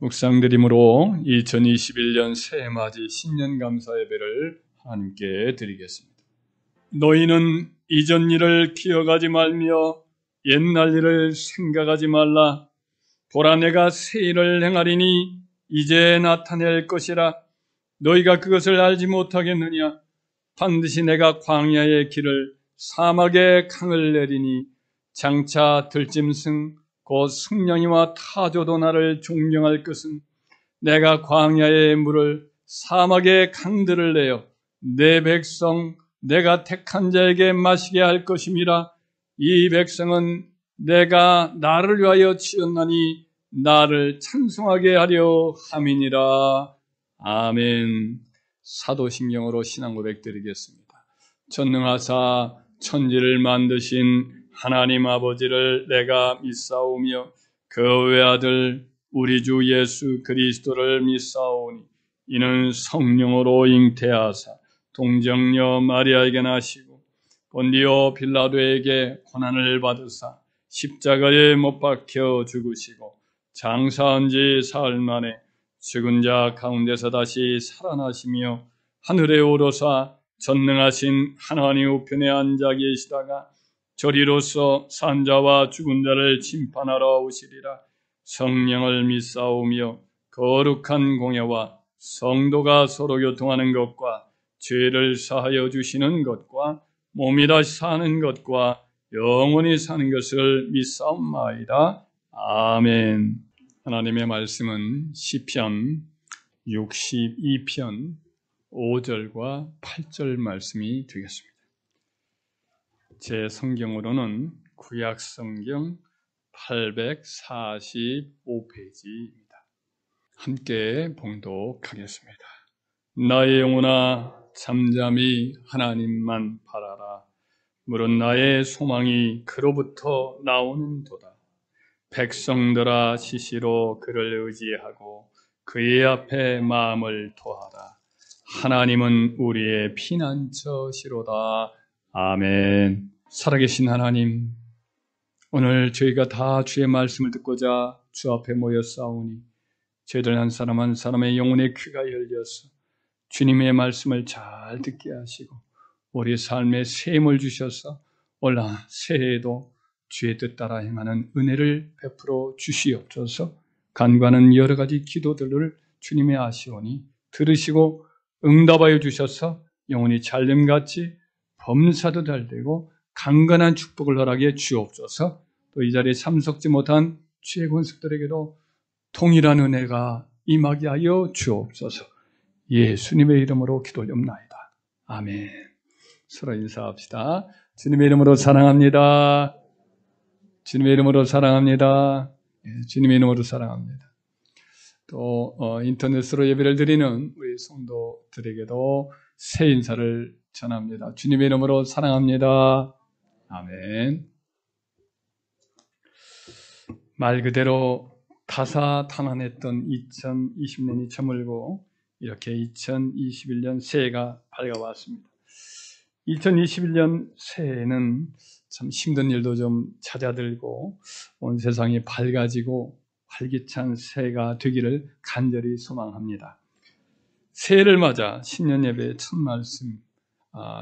묵상드림으로 2021년 새해맞이 신년감사 예배를 하나님께 드리겠습니다. 너희는 이전 일을 기억하지 말며 옛날 일을 생각하지 말라. 보라, 내가 새 일을 행하리니 이제 나타낼 것이라. 너희가 그것을 알지 못하겠느냐? 반드시 내가 광야의 길을 사막의 강을 내리니 장차 들짐승 곧 승냥이와 타조도 나를 존경할 것은 내가 광야의 물을 사막의 강들을 내어 내 백성 내가 택한 자에게 마시게 할 것임이라. 이 백성은 내가 나를 위하여 지었나니 나를 찬송하게 하려 함이니라. 아멘. 사도신경으로 신앙 고백 드리겠습니다. 전능하사 천지를 만드신 하나님 아버지를 내가 믿사오며 그 외아들 우리 주 예수 그리스도를 믿사오니 이는 성령으로 잉태하사 동정녀 마리아에게 나시고 본디오 빌라도에게 고난을 받으사 십자가에 못 박혀 죽으시고 장사한 지 사흘 만에 죽은 자 가운데서 다시 살아나시며 하늘에 오르사 전능하신 하나님 우편에 앉아 계시다가 저리로서 산자와 죽은 자를 심판하러 오시리라. 성령을 믿사오며 거룩한 공예와 성도가 서로 교통하는 것과 죄를 사하여 주시는 것과 몸이 다시 사는 것과 영원히 사는 것을 믿사옵나이다. 아멘. 하나님의 말씀은 시편 62편 5절과 8절 말씀이 되겠습니다. 제 성경으로는 구약 성경 845페이지입니다. 함께 봉독하겠습니다. 나의 영혼아 잠잠히 하나님만 바라라. 물은 나의 소망이 그로부터 나오는도다. 백성들아 시시로 그를 의지하고 그의 앞에 마음을 토하라. 하나님은 우리의 피난처시로다. 아멘. 살아계신 하나님, 오늘 저희가 다 주의 말씀을 듣고자 주 앞에 모였사오니 저희들 한 사람 한 사람의 영혼의 귀가 열려서 주님의 말씀을 잘 듣게 하시고 우리 삶에 셈을 주셔서 올 새해에도 주의 뜻 따라 행하는 은혜를 베풀어 주시옵소서. 간과하는 여러 가지 기도들을 주님의 아시오니 들으시고 응답하여 주셔서 영혼이 잘됨같이 범사도 잘되고 강건한 축복을 허락해 주옵소서. 또 이 자리에 참석지 못한 주의 권속들에게도 동일한 은혜가 임하게 하여 주옵소서. 예수님의 이름으로 기도 올립나이다. 아멘. 서로 인사합시다. 주님의 이름으로 사랑합니다. 주님의 이름으로 사랑합니다. 주님의 이름으로 사랑합니다. 또 인터넷으로 예배를 드리는 우리 성도들에게도 새 인사를 전합니다. 주님의 이름으로 사랑합니다. 아멘. 말 그대로 다사다난했던 2020년이 저물고 이렇게 2021년 새해가 밝아왔습니다. 2021년 새해에는 참 힘든 일도 좀 잦아들고 온 세상이 밝아지고 활기찬 새해가 되기를 간절히 소망합니다. 새해를 맞아 신년 예배의 첫 말씀,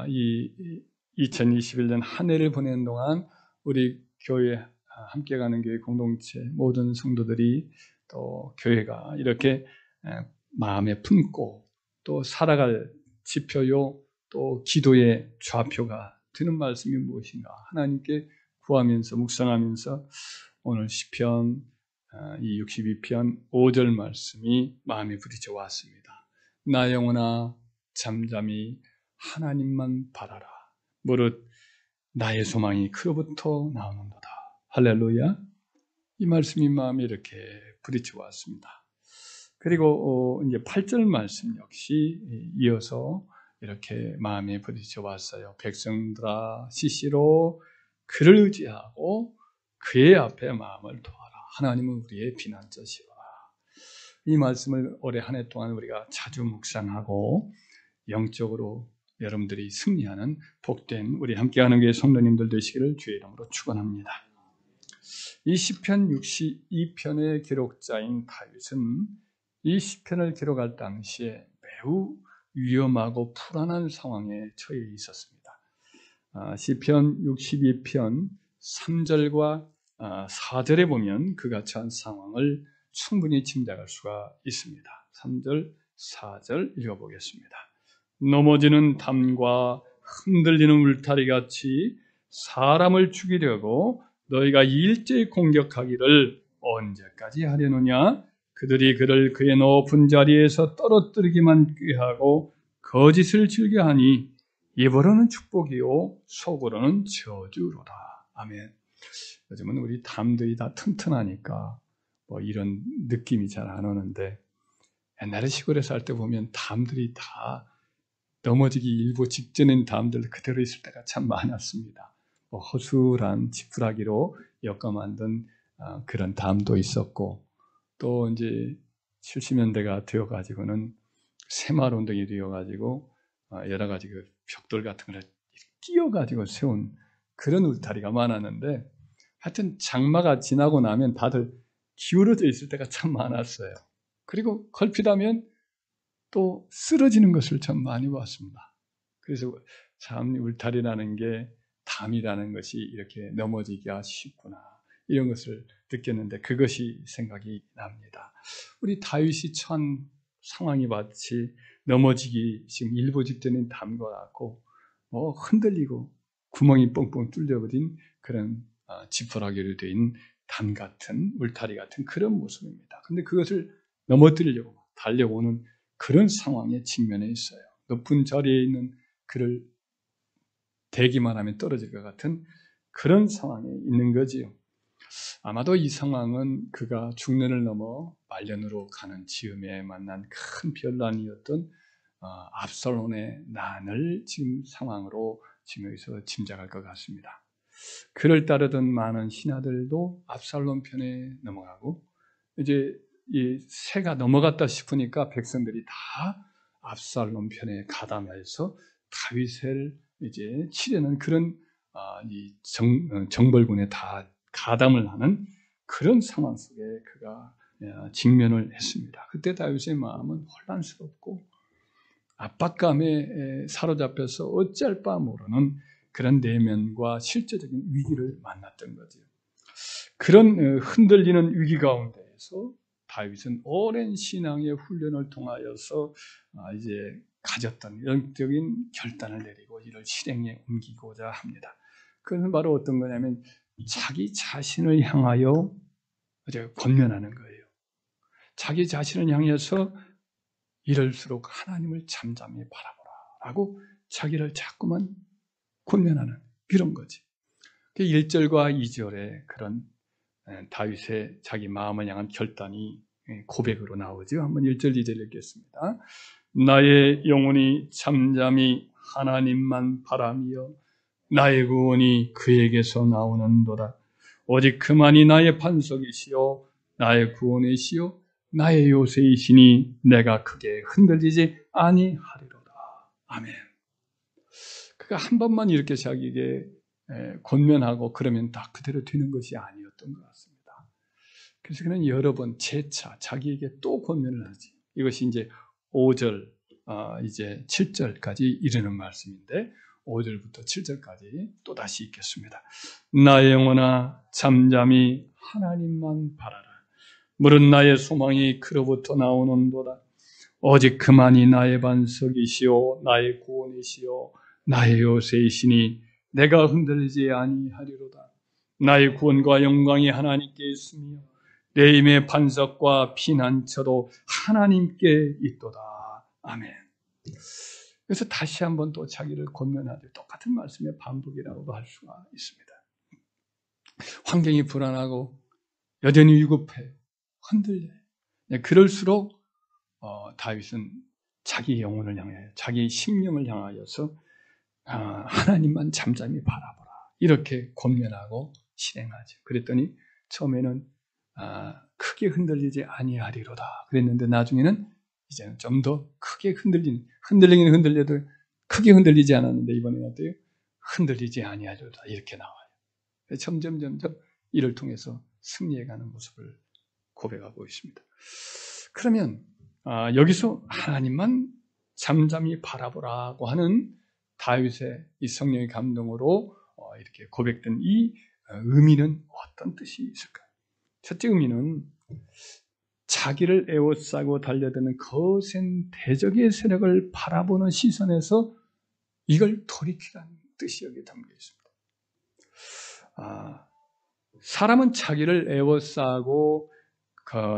이 2021년 한 해를 보내는 동안 우리 교회 함께 가는 교회 공동체 모든 성도들이 또 교회가 이렇게 마음에 품고 또 살아갈 지표요 또 기도의 좌표가 되는 말씀이 무엇인가 하나님께 구하면서 묵상하면서 오늘 시편 이 62편 5절 말씀이 마음에 부딪혀 왔습니다. 나 영혼아 잠잠히 하나님만 바라라. 무릇 나의 소망이 그로부터 나오는도다. 할렐루야. 이 말씀이 마음에 이렇게 부딪혀 왔습니다. 그리고 이제 8절 말씀 역시 이어서 이렇게 마음에 부딪혀 왔어요. 백성들아 시시로 그를 의지하고 그의 앞에 마음을 토하라. 하나님은 우리의 피난처시로다. 이 말씀을 올해 한 해 동안 우리가 자주 묵상하고 영적으로 여러분들이 승리하는 복된 우리 함께하는 교회 성도님들 되시기를 주의 이름으로 축원합니다. 이 시편 62편의 기록자인 다윗은 이 시편을 기록할 당시에 매우 위험하고 불안한 상황에 처해 있었습니다. 시편 62편 3절과 4절에 보면 그가 처한 상황을 충분히 짐작할 수가 있습니다. 3절, 4절 읽어보겠습니다. 넘어지는 담과 흔들리는 울타리같이 사람을 죽이려고 너희가 일제히 공격하기를 언제까지 하려느냐? 그들이 그를 그의 높은 자리에서 떨어뜨리기만 꾀하고 거짓을 즐겨하니 입으로는 축복이요 속으로는 저주로다. 아멘. 요즘은 우리 담들이 다 튼튼하니까 이런 느낌이 잘 안 오는데 옛날에 시골에 살 때 보면 담들이 다 넘어지기 일보 직전인 담들 그대로 있을 때가 참 많았습니다. 허술한 지푸라기로 엮어 만든 그런 담도 있었고, 또 이제 70년대가 되어가지고는 새마을 운동이 되어가지고 여러 가지 그 벽돌 같은 걸 끼워가지고 세운 그런 울타리가 많았는데, 하여튼 장마가 지나고 나면 다들 기울어져 있을 때가 참 많았어요. 그리고 걸핏하면 또 쓰러지는 것을 참 많이 봤습니다. 그래서 참 울타리라는 게 담이라는 것이 이렇게 넘어지기가 쉽구나 이런 것을 느꼈는데 그것이 생각이 납니다. 우리 다윗이 처한 상황이 마치 넘어지기 지금 일보 직전인 담과 같고 흔들리고 구멍이 뻥뻥 뚫려버린 그런 지푸라기로 된 담 같은 울타리 같은 그런 모습입니다. 근데 그것을 넘어뜨리려고 달려오는 그런 상황에 직면해 있어요. 높은 자리에 있는 그를 대기만 하면 떨어질 것 같은 그런 상황에 있는 거지요. 아마도 이 상황은 그가 중년을 넘어 말년으로 가는 즈음에 만난 큰 변란이었던 압살롬의 난을 지금 상황으로 지금 여기서 짐작할 것 같습니다. 그를 따르던 많은 신하들도 압살롬 편에 넘어가고 이제 이 새가 넘어갔다 싶으니까 백성들이 다 압살롬 편에 가담해서 다윗을 이제 치려는 그런 이 정벌군에 다 가담을 하는 그런 상황 속에 그가 직면을 했습니다. 그때 다윗의 마음은 혼란스럽고 압박감에 사로잡혀서 어찌할 바 모르는 그런 내면과 실제적인 위기를 만났던 거죠. 그런 흔들리는 위기 가운데에서 다윗은 오랜 신앙의 훈련을 통하여서 이제 가졌던 영적인 결단을 내리고 이를 실행에 옮기고자 합니다. 그것은 바로 어떤 거냐면 자기 자신을 향하여 이제 권면하는 거예요. 자기 자신을 향해서 이럴수록 하나님을 잠잠히 바라보라 라고 자기를 자꾸만 권면하는 그런 거지. 1절과 2절에 그런 다윗의 자기 마음을 향한 결단이 고백으로 나오죠. 한번 1절, 2절 읽겠습니다. 나의 영혼이 잠잠히 하나님만 바라며 나의 구원이 그에게서 나오는도다. 오직 그만이 나의 반석이시요 나의 구원이시요 나의 요새이시니 내가 크게 흔들리지 아니하리로다. 아멘. 그가 한 번만 이렇게 자기에게 권면하고 그러면 다 그대로 되는 것이 아니었던 것 같습니다. 그래서 그는 여러 번 재차 자기에게 또 권면을 하지. 이것이 이제 5절, 이제 7절까지 이르는 말씀인데 5절부터 7절까지 또 다시 읽겠습니다. 나의 영혼아 잠잠히 하나님만 바라라. 물은 나의 소망이 그로부터 나오는도다. 오직 그만이 나의 반석이시오 나의 구원이시오 나의 요새이시니 내가 흔들리지 아니하리로다. 나의 구원과 영광이 하나님께 있으며 내 힘의 반석과 피난처도 하나님께 있도다. 아멘. 그래서 다시 한번 또 자기를 권면하되 똑같은 말씀의 반복이라고도 할 수가 있습니다. 환경이 불안하고 여전히 위급해 흔들려요. 그럴수록 다윗은 자기 영혼을 향해 자기 심령을 향하여서 하나님만 잠잠히 바라보라 이렇게 권면하고 실행하죠. 그랬더니 처음에는 크게 흔들리지 아니하리로다 그랬는데 나중에는 이제는 좀 더 크게 흔들리긴 흔들려도 크게 흔들리지 않았는데 이번에는 어때요? 흔들리지 아니하리로다 이렇게 나와요. 점점 이를 통해서 승리해가는 모습을 고백하고 있습니다. 그러면 여기서 하나님만 잠잠히 바라보라고 하는 다윗의 이 성령의 감동으로 이렇게 고백된 이 의미는 어떤 뜻이 있을까요? 첫째 의미는 자기를 에워싸고 달려드는 거센 대적의 세력을 바라보는 시선에서 이걸 돌이키라는 뜻이 여기에 담겨 있습니다. 사람은 자기를 에워싸고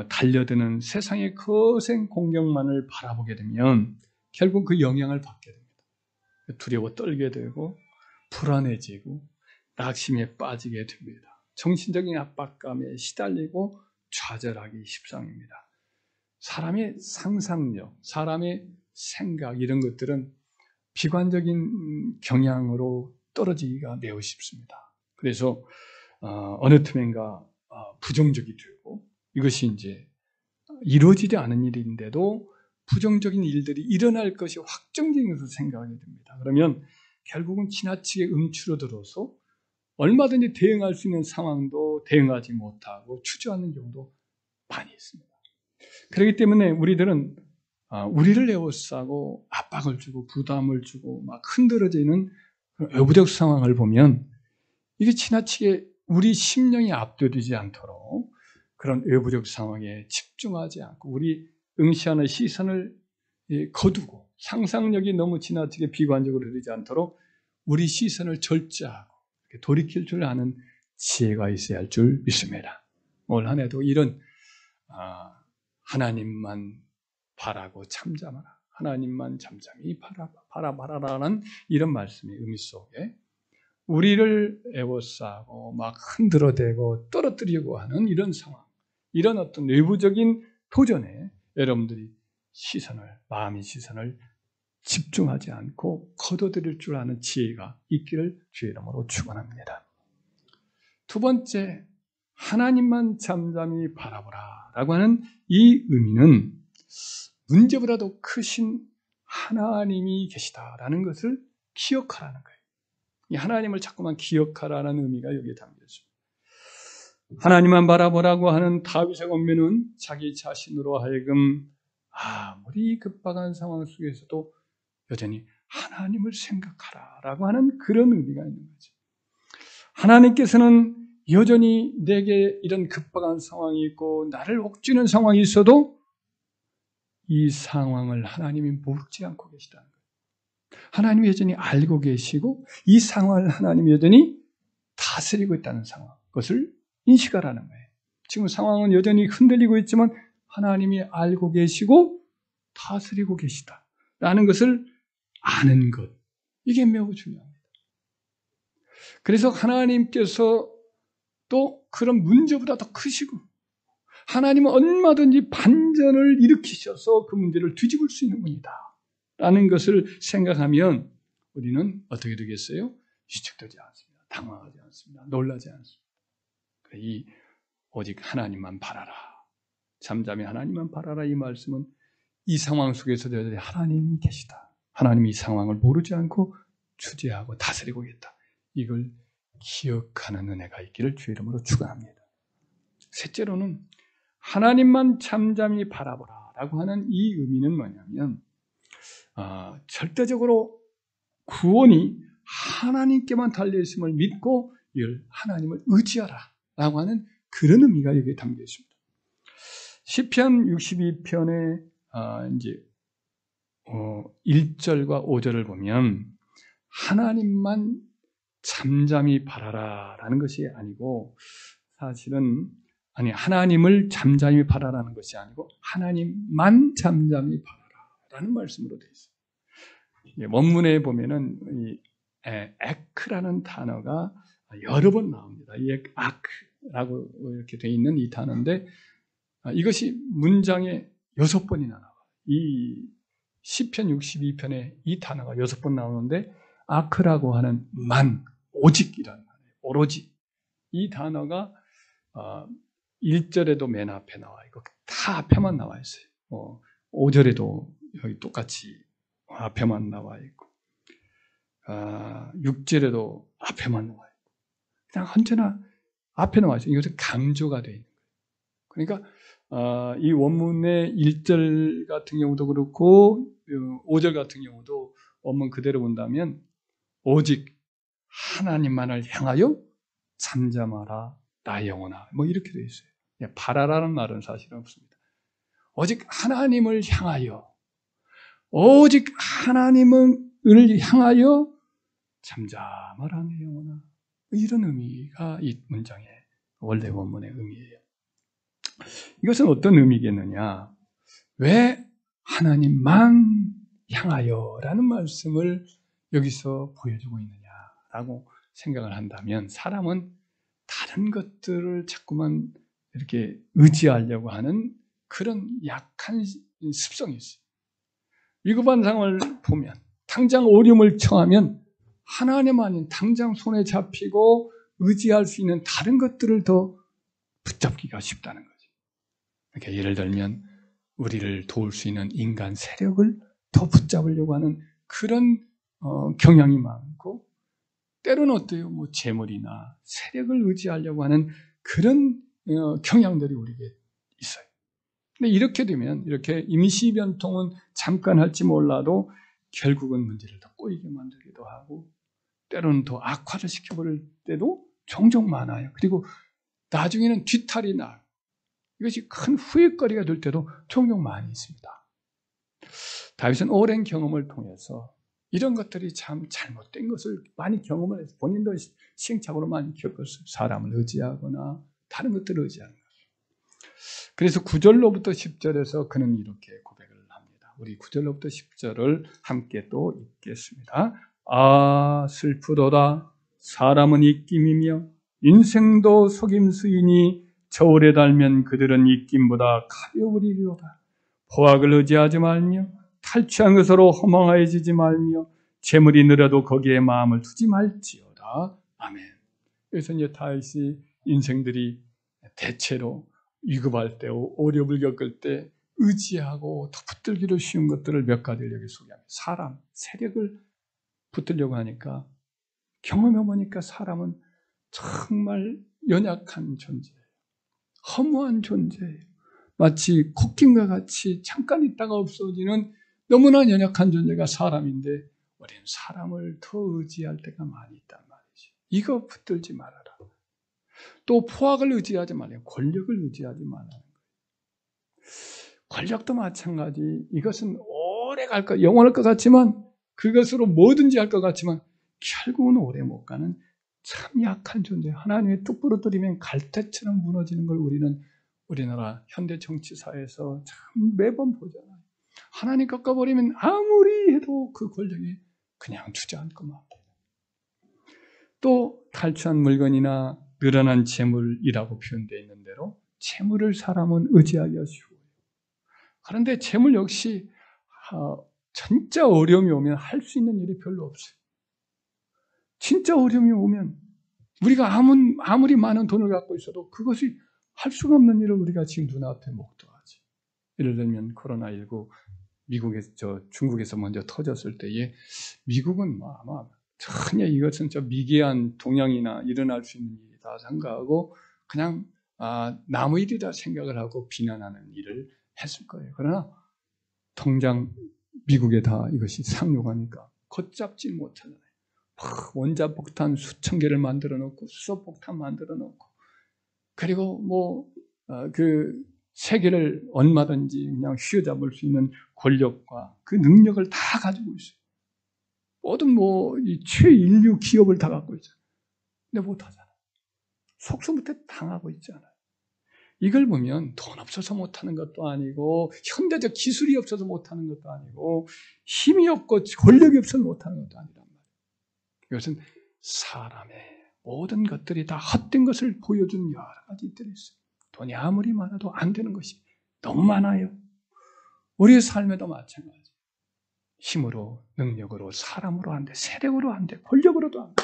달려드는 세상의 거센 공격만을 바라보게 되면 결국 그 영향을 받게 됩니다. 두려워 떨게 되고 불안해지고 낙심에 빠지게 됩니다. 정신적인 압박감에 시달리고 좌절하기 십상입니다. 사람의 상상력, 사람의 생각 이런 것들은 비관적인 경향으로 떨어지기가 매우 쉽습니다. 그래서 어느 틈엔가 부정적이 되고 이것이 이제 이루어지지 않은 일인데도 부정적인 일들이 일어날 것이 확정적인 것을 생각하게 됩니다. 그러면 결국은 지나치게 움츠러들어서 얼마든지 대응할 수 있는 상황도 대응하지 못하고 주저하는 경우도 많이 있습니다. 그렇기 때문에 우리들은 우리를 에워싸고 압박을 주고 부담을 주고 막 흔들어지는 외부적 상황을 보면 이게 지나치게 우리 심령이 압도되지 않도록 그런 외부적 상황에 집중하지 않고 우리 응시하는 시선을 거두고 상상력이 너무 지나치게 비관적으로 흐르지 않도록 우리 시선을 절제하고 돌이킬 줄 아는 지혜가 있어야 할 줄 믿습니다. 올 한 해도 이런 하나님만 바라고 잠잠하라, 하나님만 잠잠히 바라봐라라는 이런 말씀의 의미 속에 우리를 에워싸고 막 흔들어대고 떨어뜨리려고 하는 이런 상황, 이런 어떤 외부적인 도전에 여러분들이 마음의 시선을 집중하지 않고 거둬들일 줄 아는 지혜가 있기를 주의 이름으로 축원합니다. 두 번째, 하나님만 잠잠히 바라보라 라고 하는 이 의미는 문제보다도 크신 하나님이 계시다라는 것을 기억하라는 거예요. 이 하나님을 자꾸만 기억하라는 의미가 여기에 담겨 있습니다. 하나님만 바라보라고 하는 다윗의 권면은 자기 자신으로 하여금 아무리 급박한 상황 속에서도 여전히 하나님을 생각하라라고 하는 그런 의미가 있는 거죠. 하나님께서는 여전히 내게 이런 급박한 상황이 있고 나를 옥죄는 상황이 있어도 이 상황을 하나님이 모르지 않고 계시다는 거예요. 하나님이 여전히 알고 계시고 이 상황을 하나님이 여전히 다스리고 있다는 상황, 그것을 인식하라는 거예요. 지금 상황은 여전히 흔들리고 있지만 하나님이 알고 계시고 다스리고 계시다라는 것을 아는 것, 이게 매우 중요합니다. 그래서 하나님께서 또 그런 문제보다 더 크시고 하나님은 얼마든지 반전을 일으키셔서 그 문제를 뒤집을 수 있는 분이다 라는 것을 생각하면 우리는 어떻게 되겠어요? 위축되지 않습니다. 당황하지 않습니다. 놀라지 않습니다. 오직 하나님만 바라라, 잠잠히 하나님만 바라라, 이 말씀은 이 상황 속에서도 여전히 하나님이 계시다, 하나님이 이 상황을 모르지 않고 주재하고 다스리고 있다, 이걸 기억하는 은혜가 있기를 주의 이름으로 축원합니다. 셋째로는 하나님만 잠잠히 바라보라 라고 하는 이 의미는 뭐냐면 절대적으로 구원이 하나님께만 달려있음을 믿고 이걸 하나님을 의지하라 라고 하는 그런 의미가 여기에 담겨 있습니다. 시편 62편의 이제 1절과 5절을 보면 하나님만 잠잠히 바라라 라는 것이 아니고 사실은 하나님을 잠잠히 바라라는 것이 아니고 하나님만 잠잠히 바라라라는 말씀으로 되어 있어요. 원문에 보면은 이 에크라는 단어가 여러 번 나옵니다. 이 아크라고 이렇게 되어 있는 이 단어인데 이것이 문장에 6번이나 나와요. 이 시편 62편에 이 단어가 6번 나오는데 아크라고 하는 오직이라는 말이에요. 오로지. 이 단어가 1절에도 맨 앞에 나와 있고 다 앞에만 나와 있어요. 5절에도 여기 똑같이 앞에만 나와 있고 6절에도 앞에만 나와 있고 그냥 언제나 앞에 나와 있어요. 이것은 강조가 되어 있는 거예요. 그러니까 이 원문의 1절 같은 경우도 그렇고 5절 같은 경우도 원문 그대로 본다면 오직 하나님만을 향하여 잠잠하라 나의 영혼아 뭐 이렇게 되어 있어요. 바라라는 말은 사실은 없습니다. 오직 하나님을 향하여 오직 하나님을 향하여 잠잠하라 내 영혼아 이런 의미가 이 문장의 원래 원문의 의미예요. 이것은 어떤 의미겠느냐? 왜 하나님만 향하여라는 말씀을 여기서 보여주고 있느냐라고 생각을 한다면 사람은 다른 것들을 자꾸만 이렇게 의지하려고 하는 그런 약한 습성이 있어요. 위급한 상황을 보면 당장 어려움을 처하면 하나님 아닌 당장 손에 잡히고 의지할 수 있는 다른 것들을 더 붙잡기가 쉽다는 거죠. 그러니까 예를 들면 우리를 도울 수 있는 인간 세력을 더 붙잡으려고 하는 그런 경향이 많고 때로는 어때요? 뭐 재물이나 세력을 의지하려고 하는 그런 경향들이 우리에게 있어요. 근데 이렇게 되면 이렇게 임시 변통은 잠깐 할지 몰라도 결국은 문제를 더 꼬이게 만들기도 하고 때로는 더 악화를 시켜버릴 때도 종종 많아요. 그리고 나중에는 뒤탈이 나 이것이 큰 후회거리가 될 때도 종종 많이 있습니다. 다윗은 오랜 경험을 통해서 이런 것들이 참 잘못된 것을 많이 경험을 해서 본인도 시행착오로 많이 겪었어요. 사람을 의지하거나 다른 것들을 의지하는 것. 그래서 9절로부터 10절에서 그는 이렇게 고백을 합니다. 우리 9절로부터 10절을 함께 또 읽겠습니다. 아 슬프도다 사람은 입김이며 인생도 속임수이니 저울에 달면 그들은 입김보다 가벼우리로다. 포악을 의지하지 말며 탈취한 것으로 허망하여지지 말며 재물이 늘어도 거기에 마음을 두지 말지어다. 아멘. 그래서 이제 다윗이 인생들이 대체로 위급할 때, 어려움을 겪을 때 의지하고 더 붙들기로 쉬운 것들을 몇 가지를 여기 소개합니다. 사람, 세력을 붙들려고 하니까 경험해보니까 사람은 정말 연약한 존재예요. 허무한 존재예요. 마치 코끼리와 같이 잠깐 있다가 없어지는 너무나 연약한 존재가 사람인데 우리는 사람을 더 의지할 때가 많이 있단 말이지. 이거 붙들지 말아라. 또 포악을 의지하지 말아요. 권력을 의지하지 말아요. 권력도 마찬가지. 이것은 오래 갈 것, 영원할 것 같지만 그것으로 뭐든지 할 것 같지만 결국은 오래 못 가는 참 약한 존재. 하나님의 뚝 부러뜨리면 갈대처럼 무너지는 걸 우리는 우리나라 현대 정치사에서 참 매번 보잖아요. 하나님 꺾어버리면 아무리 해도 그 권력이 그냥 주저앉고 막. 또 탈취한 물건이나 늘어난 재물이라고 표현되어 있는 대로 재물을 사람은 의지하기가 쉬워요. 그런데 재물 역시 진짜 어려움이 오면 할 수 있는 일이 별로 없어요. 진짜 어려움이 오면 우리가 아무리 많은 돈을 갖고 있어도 그것이 할 수가 없는 일을 우리가 지금 눈앞에 목도하지. 예를 들면 코로나19 중국에서 먼저 터졌을 때에 미국은 아마 전혀 이것은 미개한 동양이나 일어날 수 있는 일이다 생각하고 그냥 남의 일이다 생각을 하고 비난하는 일을 했을 거예요. 그러나 통장 미국에 다 이것이 상용하니까 걷잡지 못하잖아요. 원자폭탄 수천 개를 만들어 놓고 수소폭탄 만들어 놓고 그리고 그 세계를 얼마든지 그냥 휘어잡을 수 있는 권력과 그 능력을 다 가지고 있어요. 모든 이 최인류 기업을 다 갖고 있어요. 근데 못하잖아요. 속수무태 당하고 있잖아요. 이걸 보면 돈 없어서 못하는 것도 아니고 현대적 기술이 없어서 못하는 것도 아니고 힘이 없고 권력이 없어서 못하는 것도 아니란 말이에요. 이것은 사람의 모든 것들이 다 헛된 것을 보여주는 여러 가지 일들이 있어요. 돈이 아무리 많아도 안 되는 것이 너무 많아요. 우리의 삶에도 마찬가지. 힘으로, 능력으로, 사람으로 안 돼, 세력으로 안 돼, 권력으로도 안 돼.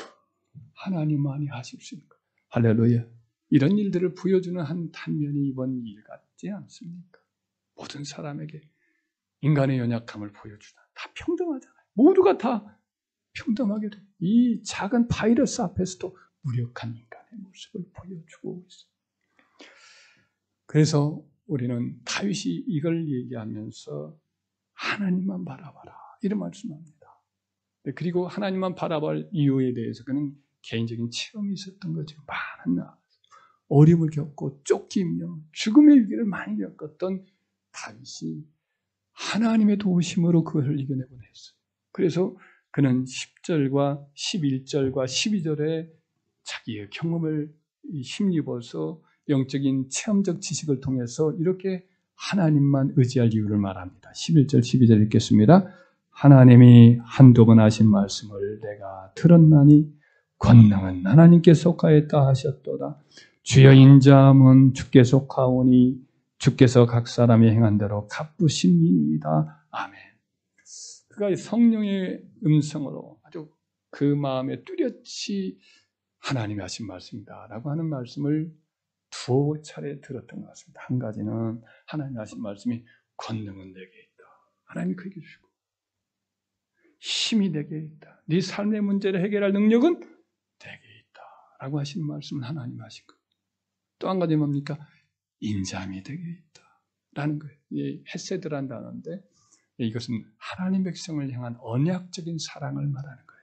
하나님만이 하실 수 있는 것. 할렐루야. 이런 일들을 보여주는 한 단면이 이번 일 같지 않습니까? 모든 사람에게 인간의 연약함을 보여주다. 다 평등하잖아요. 모두가 다 평등하게 돼. 이 작은 바이러스 앞에서도 무력한 인간의 모습을 보여줘요. 보여주고 있어요. 그래서 우리는 다윗이 이걸 얘기하면서 하나님만 바라봐라 이런 말씀합니다. 그리고 하나님만 바라볼 이유에 대해서 그는 개인적인 체험이 있었던 거죠. 많은 어려움을 겪고 쫓기며 죽음의 위기를 많이 겪었던 다윗이 하나님의 도우심으로 그것을 이겨내곤 했어요. 그래서 그는 10절과 11절과 12절에 자기의 경험을 힘입어서 영적인 체험적 지식을 통해서 이렇게 하나님만 의지할 이유를 말합니다. 11절 12절 읽겠습니다. 하나님이 한두 번 하신 말씀을 내가 들었나니 권능은 하나님께 속하였다 하셨도다. 주여 인자함은 주께 속하오니 주께서 각 사람이 행한 대로 갚으십니다. 아멘. 그가 성령의 음성으로 아주 그 마음에 뚜렷이 하나님이 하신 말씀이다 라고 하는 말씀을 두어 차례 들었던 것 같습니다. 한 가지는 하나님이 하신 말씀이 권능은 내게 있다. 하나님이 그에게 주시고 힘이 내게 있다. 네 삶의 문제를 해결할 능력은 내게 있다 라고 하시는 말씀은 하나님이 하신 거예요. 또 한 가지 뭡니까? 인자함이 되게 있다 라는 거예요. 이 헤세드란 단어인데 이것은 하나님 백성을 향한 언약적인 사랑을 말하는 거예요.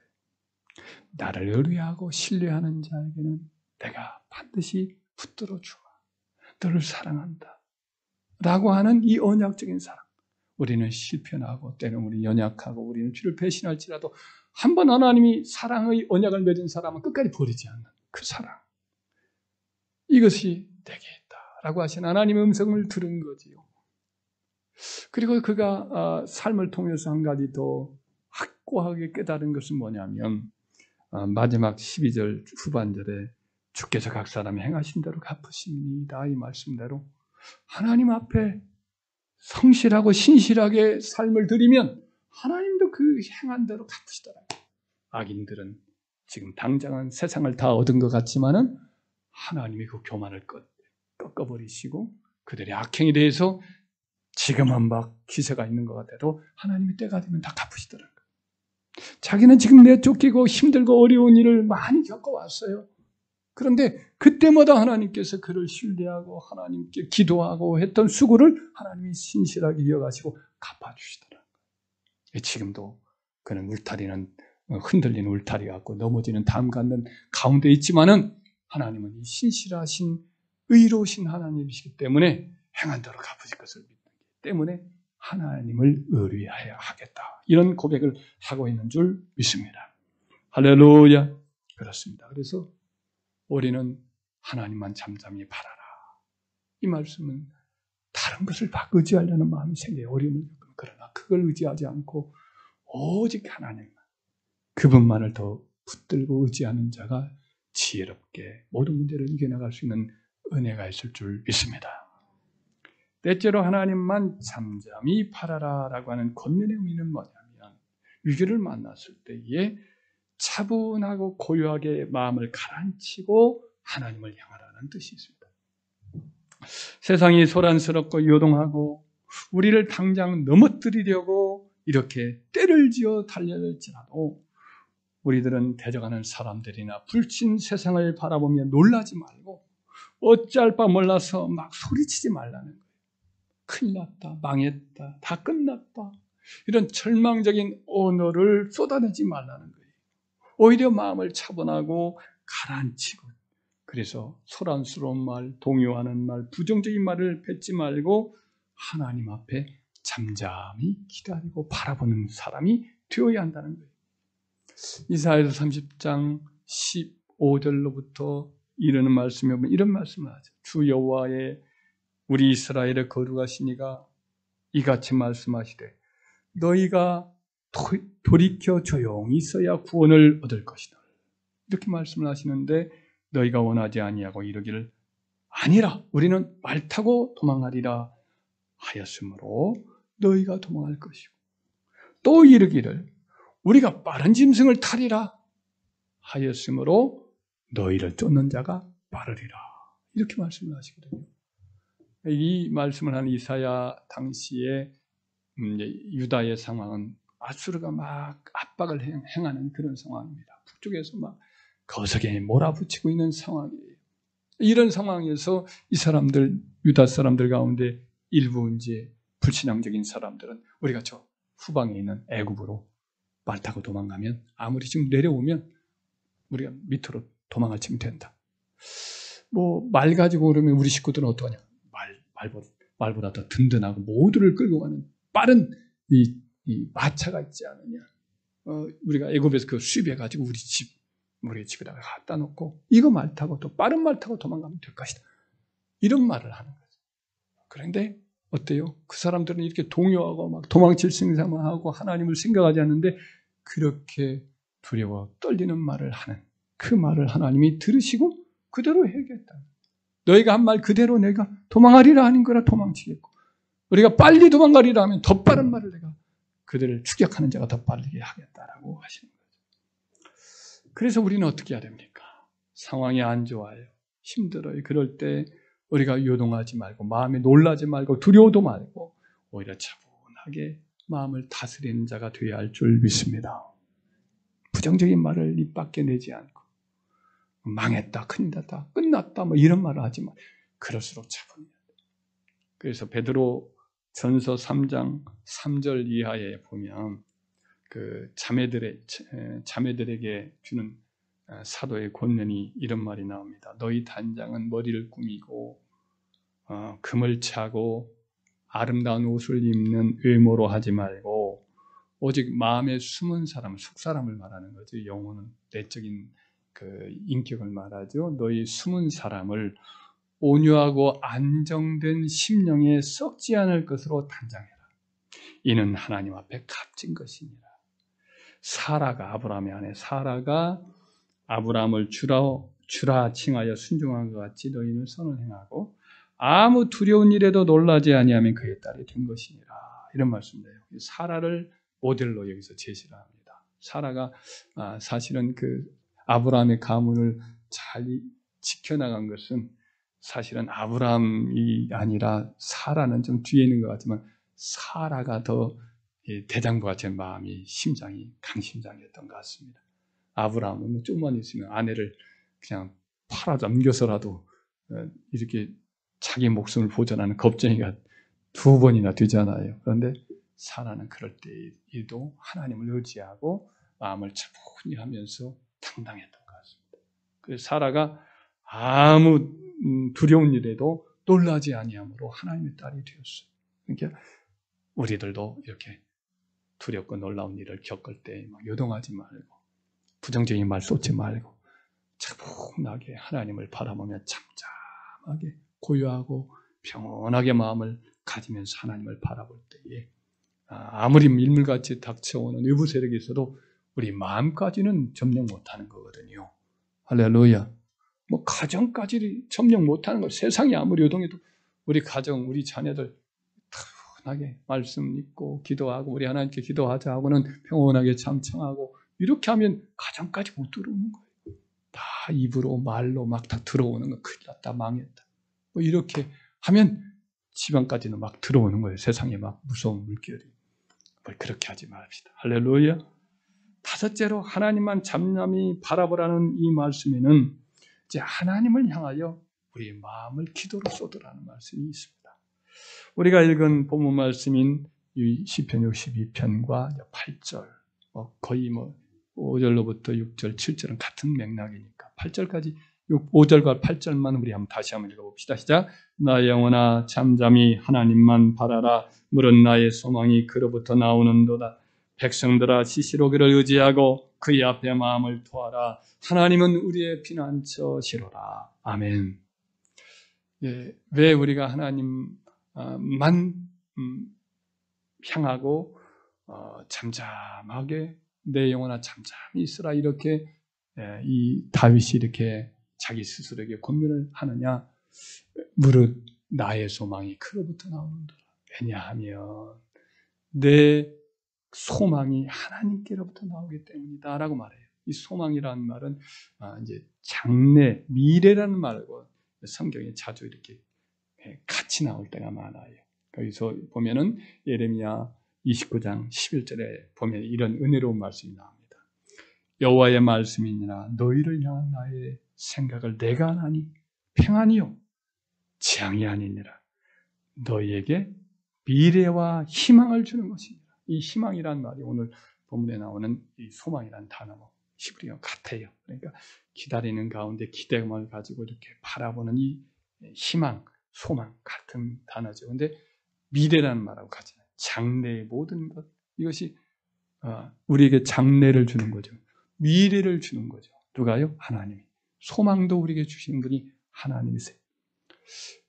나를 의뢰하고 신뢰하는 자에게는 내가 반드시 붙들어 주마. 너를 사랑한다 라고 하는 이 언약적인 사랑. 우리는 실패하고 때로는 우리 연약하고 우리는 주를 배신할지라도 한번 하나님이 사랑의 언약을 맺은 사람은 끝까지 버리지 않는 그 사랑. 이것이 내게 있다라고 하신 하나님의 음성을 들은 거지요. 그리고 그가 삶을 통해서 한 가지 더 확고하게 깨달은 것은 뭐냐면 마지막 12절 후반절에 주께서 각 사람이 행하신 대로 갚으십니다. 이 말씀대로 하나님 앞에 성실하고 신실하게 삶을 드리면 하나님도 그 행한 대로 갚으시더라고요. 악인들은 지금 당장은 세상을 다 얻은 것 같지만은 하나님이 그 교만을 꺾어버리시고 그들의 악행에 대해서 지금은 막 기세가 있는 것 같아도 하나님이 때가 되면 다 갚으시더라고요. 자기는 지금 내쫓기고 힘들고 어려운 일을 많이 겪어왔어요. 그런데 그때마다 하나님께서 그를 신뢰하고 하나님께 기도하고 했던 수고를 하나님이 신실하게 이어가시고 갚아주시더라고요. 지금도 그는 울타리는 흔들리는 울타리 같고 넘어지는 담 같는 가운데 있지만은 하나님은 이 신실하신 의로우신 하나님이시기 때문에 행한 대로 갚으실 것을 믿기 때문에 하나님을 의뢰해야 하겠다. 이런 고백을 하고 있는 줄 믿습니다. 할렐루야. 그렇습니다. 그래서 우리는 하나님만 잠잠히 바라라. 이 말씀은 다른 것을 막 의지하려는 마음이 생겨요. 어려움을 겪으면. 그러나 그걸 의지하지 않고 오직 하나님만, 그분만을 더 붙들고 의지하는 자가 지혜롭게 모든 문제를 이겨나갈 수 있는 은혜가 있을 줄 믿습니다. 때째로 하나님만 잠잠히 바라라 라고 하는 권면의 의미는 뭐냐면 위기를 만났을 때에 차분하고 고요하게 마음을 가라앉히고 하나님을 향하라는 뜻이 있습니다. 세상이 소란스럽고 요동하고 우리를 당장 넘어뜨리려고 이렇게 때를 지어 달려들지라도 우리들은 대적하는 사람들이나 불신 세상을 바라보며 놀라지 말고 어찌할 바 몰라서 막 소리치지 말라는 거예요. 큰일 났다, 망했다, 다 끝났다. 이런 절망적인 언어를 쏟아내지 말라는 거예요. 오히려 마음을 차분하고 가라앉히고 그래서 소란스러운 말, 동요하는 말, 부정적인 말을 뱉지 말고 하나님 앞에 잠잠히 기다리고 바라보는 사람이 되어야 한다는 거예요. 이사야서 30장 15절로부터 이르는 말씀이 오면 이런 말씀을 하죠. 주 여호와의 우리 이스라엘의 거룩하시니가 이같이 말씀하시되 너희가 돌이켜 조용히 있어야 구원을 얻을 것이다. 이렇게 말씀을 하시는데 너희가 원하지 아니하고 이러기를 아니라 우리는 말 타고 도망하리라 하였으므로 너희가 도망할 것이고 또 이르기를 우리가 빠른 짐승을 타리라 하였으므로 너희를 쫓는 자가 빠르리라. 이렇게 말씀을 하시거든요. 이 말씀을 하는 이사야 당시에 유다의 상황은 아수르가 막 압박을 행하는 그런 상황입니다. 북쪽에서 막 거세게 몰아붙이고 있는 상황이에요. 이런 상황에서 이 사람들, 유다 사람들 가운데 일부 이제 불신앙적인 사람들은 우리가 저 후방에 있는 애굽으로 말 타고 도망가면 아무리 지금 내려오면 우리가 밑으로 도망을 치면 된다. 뭐 말 가지고 그러면 우리 식구들은 어떠하냐? 말보다 더 든든하고 모두를 끌고 가는 빠른 이 마차가 있지 않느냐? 우리가 애굽에서 그 수입해가지고 우리 집에다가 갖다 놓고 이거 말 타고 또 빠른 말 타고 도망가면 될 것이다. 이런 말을 하는 거죠. 그런데 어때요? 그 사람들은 이렇게 동요하고 막 도망칠 생각하고 하나님을 생각하지 않는데 그렇게 두려워 떨리는 말을 하는 그 말을 하나님이 들으시고 그대로 해야겠다. 너희가 한 말 그대로 내가 도망가리라 하는 거라 도망치겠고 우리가 빨리 도망가리라 하면 더 빠른 말을 내가 그들을 추격하는 자가 더 빠르게 하겠다라고 하시는 거죠. 그래서 우리는 어떻게 해야 됩니까? 상황이 안 좋아요. 힘들어요. 그럴 때 우리가 요동하지 말고 마음에 놀라지 말고 두려워도 말고 오히려 차분하게 마음을 다스리는 자가 되어야 할 줄 믿습니다. 부정적인 말을 입 밖에 내지 않고 망했다, 큰일 났다, 끝났다 뭐 이런 말을 하지 마. 그럴수록 차분해야 돼. 그래서 베드로 전서 3장 3절 이하에 보면 그 자매들에게 주는 사도의 권면이 이런 말이 나옵니다. 너희 단장은 머리를 꾸미고 금을 차고 아름다운 옷을 입는 외모로 하지 말고 오직 마음에 숨은 사람, 속사람을 말하는 거죠. 영혼은 내적인 그 인격을 말하죠. 너희 숨은 사람을 온유하고 안정된 심령에 썩지 않을 것으로 단장해라. 이는 하나님 앞에 값진 것이니라. 사라가 아브라함의 아내 사라가 아브라함을 주라 칭하여 순종한 것 같이 너희는 선을 행하고 아무 두려운 일에도 놀라지 아니하면 그의 딸이 된 것이니라. 이런 말씀이에요. 사라를 모델로 여기서 제시를 합니다. 사라가 사실은 그 아브라함의 가문을 잘 지켜나간 것은 사실은 아브라함이 아니라 사라는 좀 뒤에 있는 것 같지만 사라가 더 대장부가 된 마음이 심장이 강심장이었던 것 같습니다. 아브라함은 조금만 있으면 아내를 그냥 팔아 넘겨서라도 이렇게 자기 목숨을 보존하는 겁쟁이가 2번이나 되잖아요. 그런데 사라는 그럴 때에도 하나님을 의지하고 마음을 차분히 하면서 당당했던 것 같습니다. 그래서 사라가 아무 두려운 일에도 놀라지 아니함으로 하나님의 딸이 되었어요. 그러니까 우리들도 이렇게 두렵고 놀라운 일을 겪을 때 막 요동하지 말고 부정적인 말 쏟지 말고 차분하게 하나님을 바라보며 잠잠하게 고요하고 평온하게 마음을 가지면서 하나님을 바라볼 때에 아무리 밀물같이 닥쳐오는 외부 세력이 있어도 우리 마음까지는 점령 못하는 거거든요. 할렐루야. 뭐 가정까지 점령 못하는 거 세상이 아무리 요동해도 우리 가정, 우리 자녀들 편하게 말씀 읽고 기도하고 우리 하나님께 기도하자 하고는 평온하게 참청하고 이렇게 하면 가정까지 못 들어오는 거예요. 다 입으로 말로 막 다 들어오는 거 큰일 났다 망했다. 뭐 이렇게 하면 집안까지는 막 들어오는 거예요. 세상에 막 무서운 물결이. 그렇게 하지 맙시다. 할렐루야. 5째로 하나님만 잠잠히 바라보라는 이 말씀에는 이제 하나님을 향하여 우리의 마음을 기도로 쏟으라는 말씀이 있습니다. 우리가 읽은 본문 말씀인 시편 62편과 8절, 거의 5절로부터 6절, 7절은 같은 맥락이니까 8절까지 5절과 8절만 우리 다시 한번 읽어봅시다. 시작. 나 영혼아 잠잠히 하나님만 바라라. 물은 나의 소망이 그로부터 나오는도다. 백성들아 시시로기를 의지하고 그의 앞에 마음을 토하라. 하나님은 우리의 피난처시로라. 아멘. 예, 왜 우리가 하나님만 향하고 잠잠하게 내 영혼아 잠잠히 있으라 이렇게 이 다윗이 이렇게 자기 스스로에게 권면을 하느냐? 무릇 나의 소망이 그로부터 나오는도다. 왜냐하면 내 소망이 하나님께로부터 나오기 때문이다라고 말해요. 이 소망이라는 말은 이제 장래, 미래라는 말고 성경에 자주 이렇게 같이 나올 때가 많아요. 거기서 보면은 예레미야 29장 11절에 보면 이런 은혜로운 말씀이 나옵니다. 여호와의 말씀이니라 너희를 향한 나의 생각을 내가 아나니 평안이요 재앙이 아니니라. 너희에게 미래와 희망을 주는 것입니다. 이 희망이란 말이 오늘 본문에 나오는 이 소망이란 단어와 히브리어 같아요. 그러니까 기다리는 가운데 기대감을 가지고 이렇게 바라보는 이 희망, 소망 같은 단어죠. 근데 미래라는 말하고 같이 장래의 모든 것, 이것이 우리에게 장래를 주는 거죠. 미래를 주는 거죠. 누가요? 하나님이. 소망도 우리에게 주시는 분이 하나님이세요.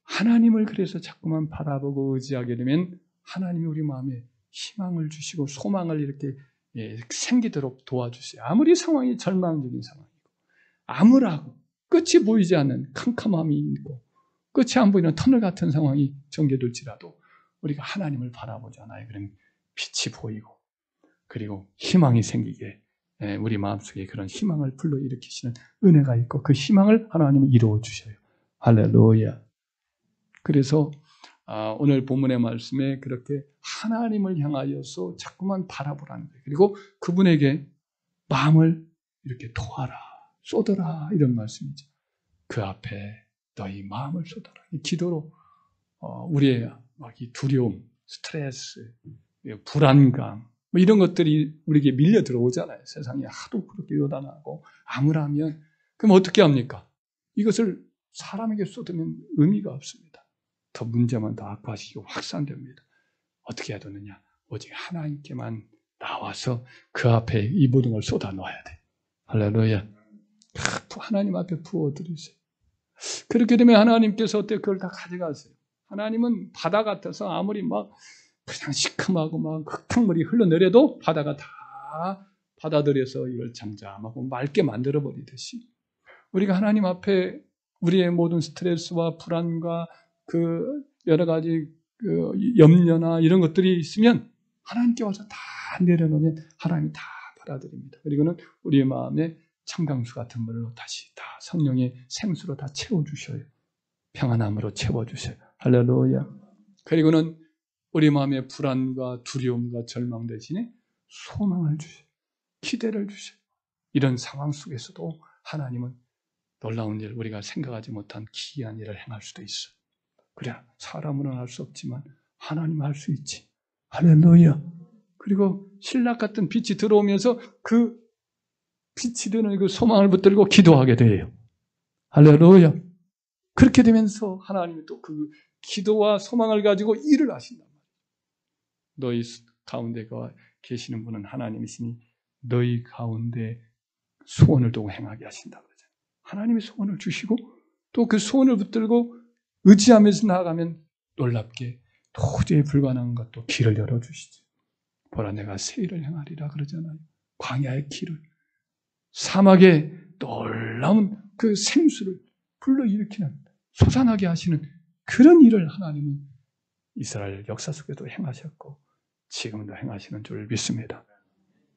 하나님을 그래서 자꾸만 바라보고 의지하게 되면 하나님이 우리 마음에 희망을 주시고 소망을 이렇게 생기도록 도와주세요. 아무리 상황이 절망적인 상황이고 암울하고 끝이 보이지 않는 캄캄함이 있고 끝이 안 보이는 터널 같은 상황이 전개될지라도 우리가 하나님을 바라보잖아요. 그럼 빛이 보이고 그리고 희망이 생기게 우리 마음속에 그런 희망을 불러일으키시는 은혜가 있고 그 희망을 하나님은 이루어 주셔요. 할렐루야. 그래서 오늘 본문의 말씀에 그렇게 하나님을 향하여서 자꾸만 바라보라는 거예요. 그리고 그분에게 마음을 이렇게 토하라, 쏟아라 이런 말씀이죠. 그 앞에 너희 마음을 쏟아라. 이 기도로 우리의 막 이 두려움, 스트레스, 불안감 뭐 이런 것들이 우리에게 밀려 들어오잖아요. 세상이 하도 그렇게 요단하고 암울하면 그럼 어떻게 합니까? 이것을 사람에게 쏟으면 의미가 없습니다. 더 문제만 더 악화시키고 확산됩니다. 어떻게 해야 되느냐? 오직 하나님께만 나와서 그 앞에 이 모든 걸 쏟아 놓아야 돼. 할렐루야. 하나님 앞에 부어드리세요. 그렇게 되면 하나님께서 어때? 그걸 다 가져가세요. 하나님은 바다 같아서 아무리 막 그냥 시큼하고 막 흙탕물이 흘러내려도 바다가 다 받아들여서 이걸 잠잠하고 맑게 만들어버리듯이 우리가 하나님 앞에 우리의 모든 스트레스와 불안과 그 여러 가지 그 염려나 이런 것들이 있으면 하나님께 와서 다 내려놓으면 하나님이 다 받아들입니다. 그리고는 우리의 마음에 참강수 같은 물로 다시 다 성령의 생수로 다 채워주셔요. 평안함으로 채워주셔요. 할렐루야. 그리고는 우리 마음의 불안과 두려움과 절망 대신에 소망을 주셔요. 기대를 주셔요. 이런 상황 속에서도 하나님은 놀라운 일, 우리가 생각하지 못한 기이한 일을 행할 수도 있어요. 그래, 사람으로는 할 수 없지만 하나님은 할 수 있지. 할렐루야. 그리고 신락 같은 빛이 들어오면서 그 빛이 되는 그 소망을 붙들고 기도하게 돼요. 할렐루야. 그렇게 되면서 하나님이 또 그 기도와 소망을 가지고 일을 하신단 말이에요. 너희 가운데 계시는 분은 하나님이시니 너희 가운데 소원을 두고 행하게 하신다 그러잖아요. 하나님이 소원을 주시고 또 그 소원을 붙들고 의지하면서 나아가면 놀랍게 도저히 불가능한 것도 길을 열어주시죠. 보라 내가 새 일을 행하리라 그러잖아요. 광야의 길을 사막에 놀라운 그 생수를 불러일으키는 솟아나게 하시는 그런 일을 하나님은 이스라엘 역사 속에도 행하셨고 지금도 행하시는 줄 믿습니다.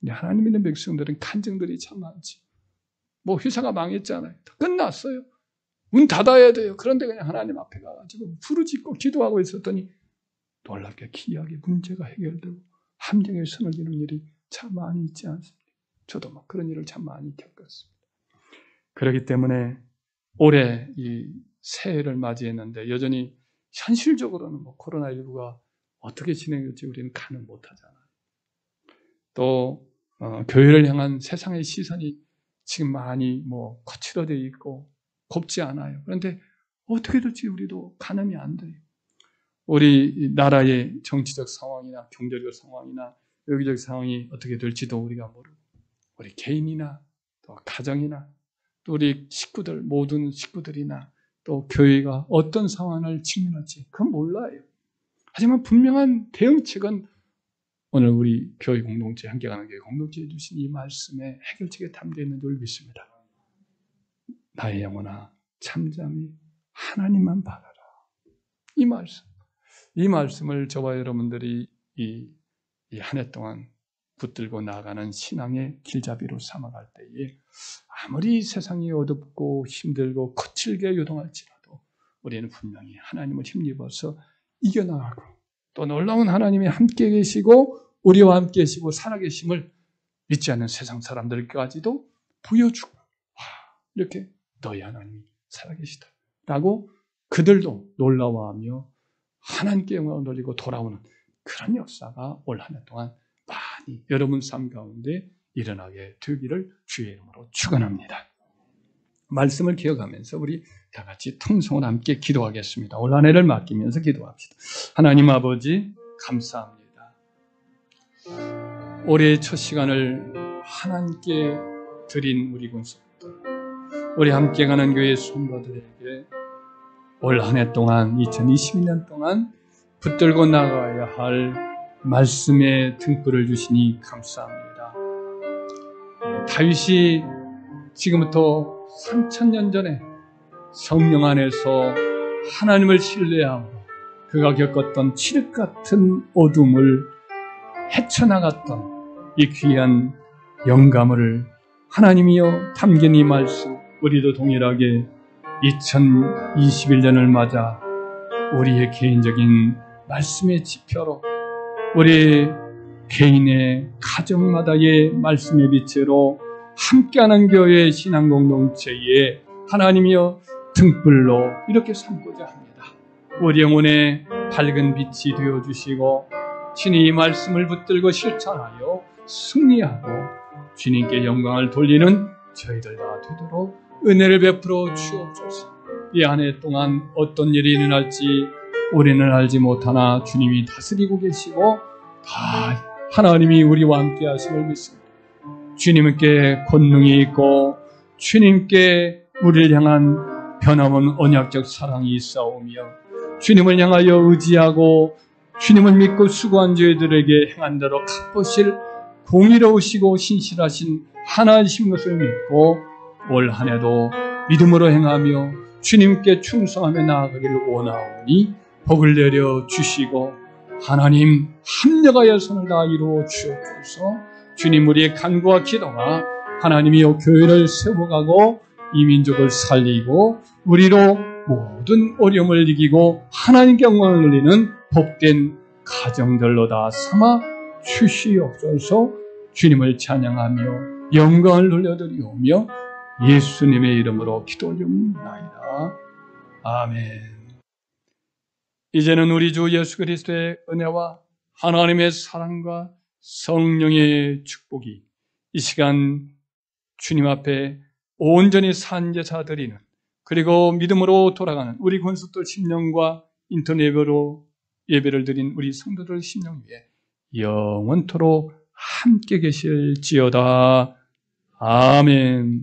하나님 믿는 백성들은 간증들이 참 많지. 뭐 회사가 망했잖아요. 끝났어요. 문 닫아야 돼요. 그런데 그냥 하나님 앞에 가가지고 부르짖고 기도하고 있었더니 놀랍게 기이하게 문제가 해결되고 함정에 선을 이루는 일이 참 많이 있지 않습니까? 저도 막 그런 일을 참 많이 겪었습니다. 그렇기 때문에 올해 이 새해를 맞이했는데 여전히 현실적으로는 뭐 코로나19가 어떻게 진행될지 우리는 가늠 못하잖아요. 또 교회를 향한 세상의 시선이 지금 많이 뭐 거칠어져 있고 곱지 않아요. 그런데 어떻게 될지 우리도 가늠이 안 돼요. 우리 나라의 정치적 상황이나 경제적 상황이나 여기적 상황이 어떻게 될지도 우리가 모르고 우리 개인이나 또 가정이나 또 우리 식구들 모든 식구들이나 또 교회가 어떤 상황을 직면할지 그건 몰라요. 하지만 분명한 대응책은 오늘 우리 교회 공동체 함께가는 교회 공동체에 주신 이 말씀에 해결책에 담겨 있는 줄 믿습니다. 나의 영혼아 잠잠히 하나님만 바라라. 이 말씀을 저와 여러분들이 이 한 해 동안 붙들고 나아가는 신앙의 길잡이로 삼아갈 때에 아무리 세상이 어둡고 힘들고 거칠게 요동할지라도 우리는 분명히 하나님을 힘입어서 이겨나가고 또 놀라운 하나님이 함께 계시고 우리와 함께 계시고 살아계심을 믿지 않는 세상 사람들까지도 보여주고 이렇게 너희 하나님이 살아계시다. 라고 그들도 놀라워하며 하나님께 영광을 돌리고 돌아오는 그런 역사가 올 한 해 동안 많이 여러분 삶 가운데 일어나게 되기를 주의 이름으로 축원합니다. 말씀을 기억하면서 우리 다 같이 통성으로 함께 기도하겠습니다. 올 한 해를 맡기면서 기도합시다. 하나님 아버지 감사합니다. 올해의 첫 시간을 하나님께 드린 우리 군속들, 우리 함께 가는 교회 성도들에게 올 한 해 동안 2022년 동안 붙들고 나가야 할 말씀의 등불을 주시니 감사합니다. 다윗이 지금부터 3000년 전에 성령 안에서 하나님을 신뢰함으로 그가 겪었던 칠흑 같은 어둠을 헤쳐나갔던 이 귀한 영감을 하나님이여 담긴 이 말씀 우리도 동일하게 2021년을 맞아 우리의 개인적인 말씀의 지표로 우리 개인의 가정마다의 말씀의 빛으로 함께하는 교회의 신앙 공동체에 하나님이여 등불로 이렇게 삼고자 합니다. 우리 영혼의 밝은 빛이 되어주시고 신이 이 말씀을 붙들고 실천하여 승리하고 주님께 영광을 돌리는 저희들 다 되도록 은혜를 베풀어 주옵소서. 이 한 해 동안 어떤 일이 일어날지 우리는 알지 못하나 주님이 다스리고 계시고 다 하나님이 우리와 함께 하심을 믿습니다. 주님께 권능이 있고 주님께 우리를 향한 변함없는 언약적 사랑이 있사오며 주님을 향하여 의지하고 주님을 믿고 수고한 저희들에게 행한 대로 갚으실 공의로우시고 신실하신 하나이신 것을 믿고 올 한 해도 믿음으로 행하며 주님께 충성하며 나아가기를 원하오니 복을 내려 주시고 하나님 합력하여 손을 다 이루어 주옵소서. 주님 우리의 간구와 기도가 하나님이여 교회를 세워가고 이 민족을 살리고 우리로 모든 어려움을 이기고 하나님께 영광을 돌리는 복된 가정들로 다 삼아 주시옵소서. 주님을 찬양하며 영광을 돌려드리오며 예수님의 이름으로 기도 올리옵나이다. 아멘. 이제는 우리 주 예수 그리스도의 은혜와 하나님의 사랑과 성령의 축복이 이 시간 주님 앞에 온전히 산제사 드리는 그리고 믿음으로 돌아가는 우리 권속들 심령과 인터넷으로 예배를 드린 우리 성도들 심령 위에 영원토록 함께 계실지어다. 아멘.